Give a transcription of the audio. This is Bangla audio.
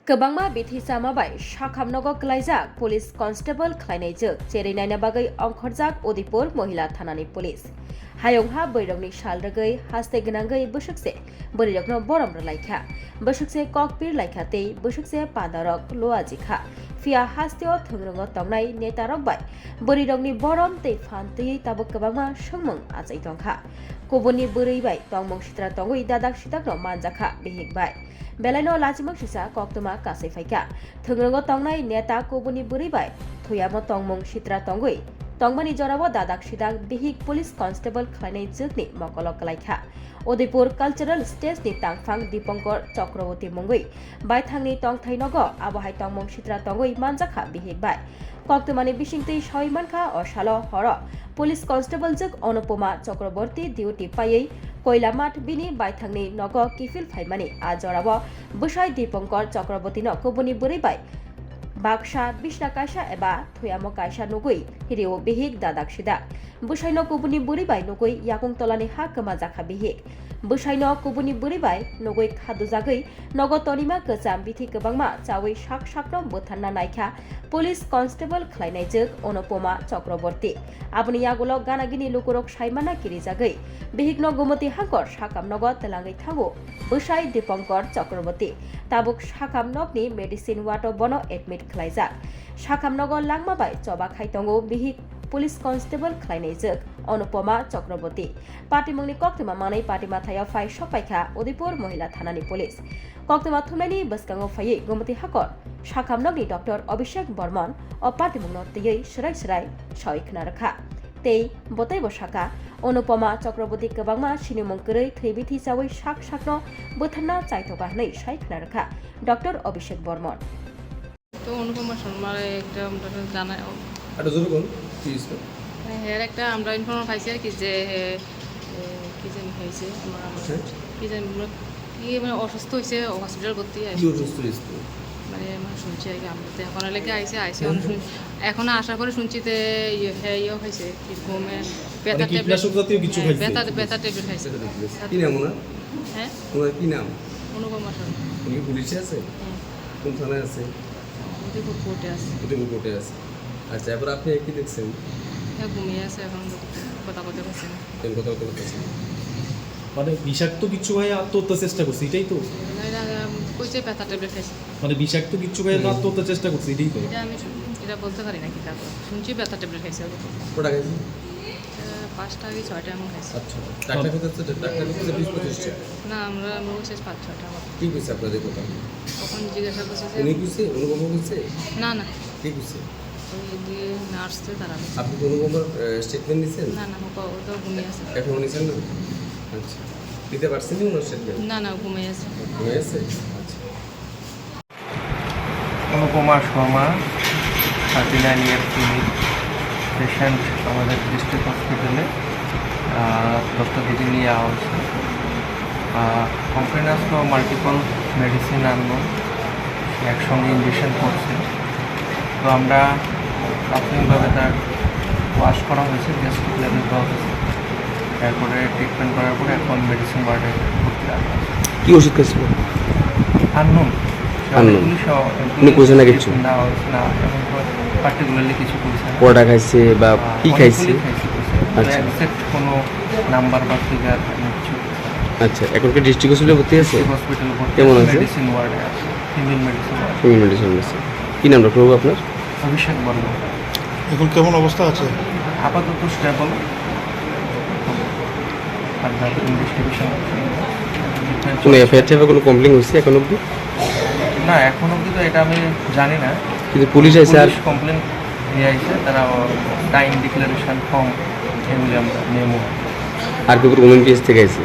गोबांमा बिथिसामाबाय शाखामनगर क्लाइजाक पुलिस कन्स्टेबल ख्लायनायजों जेरै नायना बागै अंखरजाक उदिपुर महिला थानानि पुलिस हायंहा बैरंनि सालरगै हास्ते गोनांगै बोसुकसे बोरिरकनो बरम लायखा बोसुकसे ककपीर लायखाते बोसुकसे पादारक लोआजिखा फिया हास्तेओ थंरंग तंनाय नेतारक बाय बोरिरकनि बरम ते फानतै ताबो गोबांमा सोंमों आजै दंखा कुबुनि बोरैबाय तंमं सित्रा तंगै दादाक सिदाकनो मानजाखा बेहिकबाय बेलायनो लाजिमक सिसा कक्तमा कासै फाइका थंरंग तंनाय नेता कुबुनि बोरैबाय थुयामो तंमं सित्रा तंगै तंगमानि जराबो दादाक सिदाक बेहिक पुलिस कन्स्टेबल ख्लायनाय जोगनि मकलक लायखा उदयपुर कल्चरल स्टेजनि तांफां दीपंकर चक्रवर्ती मंगै बायथांनि तंथाइनग आबहाय तंमं सित्रा तंगै मानजाखा बेहिकबाय कक्तमानि बिसिंतै सयमानखा असाल हर पुलिस कन्स्टेबल जोग अनुपमा चक्रवर्ती डिउटी पायै कोइलामाट बिनि बायथांनि नग किफिल फाइमानि आजराव बसाय दीपंकर चक्रवर्ती न कुबुनि बोरैबाय बाक्सा बिसना कायसा एबा थयामो कायसा नुगै हिरिओ बेहिक दादाक सिदाक बसायनो कुबुनि बोरैबाय नुगै याकुंतलानि हा कमा जाखा बेहिक बसायनो कुबुनि बोरैबाय नुगै खादु जागै नग तनिमा गोजाम बिथि गोबांमा चावै साक साकनो बोथानना नायखा पुलिस कन्स्टेबल ख्लायनाय जोग अनुपमा चक्रवर्ती आबुनि यागुलो गानागिनि लुकुरक साइमाना किरि जागै बेहिकनो गुमति हांकर साकाम नग तेलांगै थांगो बसाय दीपंकर चक्रवर्ती ताबुक साकाम नगनि मेडिसिन वाटो बनो एडमिट ख्लायजाक साकाम नग लांमाबाय चबा खायतंगो बेहिक पुलिस कन्स्टेबल ख्लायनाय जोग अनुपमा चक्रवर्ती पार्टीमुंनि कक्तमा मानै पार्टी माथायाव फाइ सपाइखा उदयपुर महिला थानानि पुलिस कक्तमा थुमनायनि बसकांगो फायै गुमति हाकर साखामनगनि डॉक्टर अभिषेक बर्मन और पार्टीमुंनो तयै सराय सराय सयखना रखा तै बतै बसाका अनुपमा चक्रवर्ती गोबांमा सिनिमुंकरै थैबिथि जावै साक साकनो बोथानना चाइथगा नै सयखना रखा डॉक्टर अभिषेक बर्मन तो अनुपमा शर्मार একটা আমরা জানা আরে জোরে কোন প্লিজ হের একটা আমরা ইনফরমেশন পাইছি আর কি যে কি জানি খাইছে আমরা কি জানি কি মানে অসুস্থ হয়েছে হসপিটাল ভর্তি কি আছে অসুস্থ হয়েছে মানে আমরা শুনছি আর কি আমরা তো এখন লেগে আইছে এখন আশা করে শুনছি যে ইয়ে খাইছে কি ঘুমে ব্যথা ট্যাবলেট কীটনাশক জাতীয় কিছু খাইছে ব্যথা ট্যাবলেট খাইছে কি নাম ওনার হ্যাঁ ওনার কি নাম অনুপমা শর্মা উনি পুলিশে আছে কোন থানায় আছে উদয়পুর কোর্টে আছে উদয়পুর কোর্টে আছে আচ্ছা এবার আপনি কি দেখছেন হ্যাঁ ঘুমিয়ে আছে এখন কথা কথা বলছে না কোন কথা বলতেছেন মানে বিষাক্ত কিছু ভাই আত্মহত্যার চেষ্টা করছে এটাই তো কইছে ব্যথা ট্যাবলেট খাইছে মানে বিষাক্ত কিছু ভাই আত্মহত্যার চেষ্টা করছে এটাই তো এটা আমি এটা বলতে পারি না কি তারপর শুনছি ব্যথা ট্যাবলেট খাইছে কটা খাইছে 5টা কি 6টা এমন খাইছে আচ্ছা ডাক্তার কাছে ডাক্তার কাছে 20-25 টা না আমরা শেষ 5-6টা কি কইছে আপনাদের কথা তখন জিজ্ঞাসা করছে যে উনি কইছে অনুপম কইছে না না কি কইছে ওই দিয়ে নার্সে তারা আপনি অনুপমের স্টেটমেন্ট নিছেন না না ও তো ঘুমিয়ে আছে এখন নিছেন না আচ্ছা দিতে পারছেন না ওনার স্টেটমেন্ট না না ঘুমিয়ে আছে হয়েছে আচ্ছা অনুপমা শর্মা 39 ইয়ার ফিমেল পেশেন্ট আমাদের ডিস্ট্রিক্ট হসপিটালে 10টা দিকে নিয়ে আসা হয়েছে কমপ্লেন আসলো মাল্টিপল মেডিসিন আনলো একসঙ্গে ইনজেকশন করছে তো আমরা প্রাথমিকভাবে তার ওয়াশ করা হয়েছে গ্যাস্ট্রিক লেভেল দেওয়া হয়েছে তারপরে ট্রিটমেন্ট করার পরে এখন মেডিসিন ওয়ার্ডে ভর্তি রাখা হয়েছে। কি ওষুধ খাইছিল আননোন উনি কইছে না কিছু না না এখন পার্টিকুলারলি কিছু কইছে না কটা খাইছে বা কি খাইছে আচ্ছা এক্সেপ্ট কোনো নাম্বার বা ফিগার কিছু আচ্ছা এখন কি ডিস্ট্রিক্ট হসপিটালে ভর্তি আছে হসপিটাল কেমন আছে? মেডিসিন ওয়ার্ডে আছে female medicine word female medicine আছে কি নাম ডক্টর বাবু আপনার অভিষেক বর্মন এখন কেমন অবস্থা আছে আপাতত স্টেবল আর ইনভেস্টিগেশন কোনো এফআইআর থেকে কোনো কমপ্লেইন হচ্ছে এখন অবধি না এখন অবধি তো এটা আমি জানি না কিন্তু পুলিশ আছে আর কমপ্লেন নিয়ে আসছে তারা টাইম ডিক্লারেশন ফর্ম এগুলি আমরা নিয়ম আর কি কোনো পিএস থেকে আছে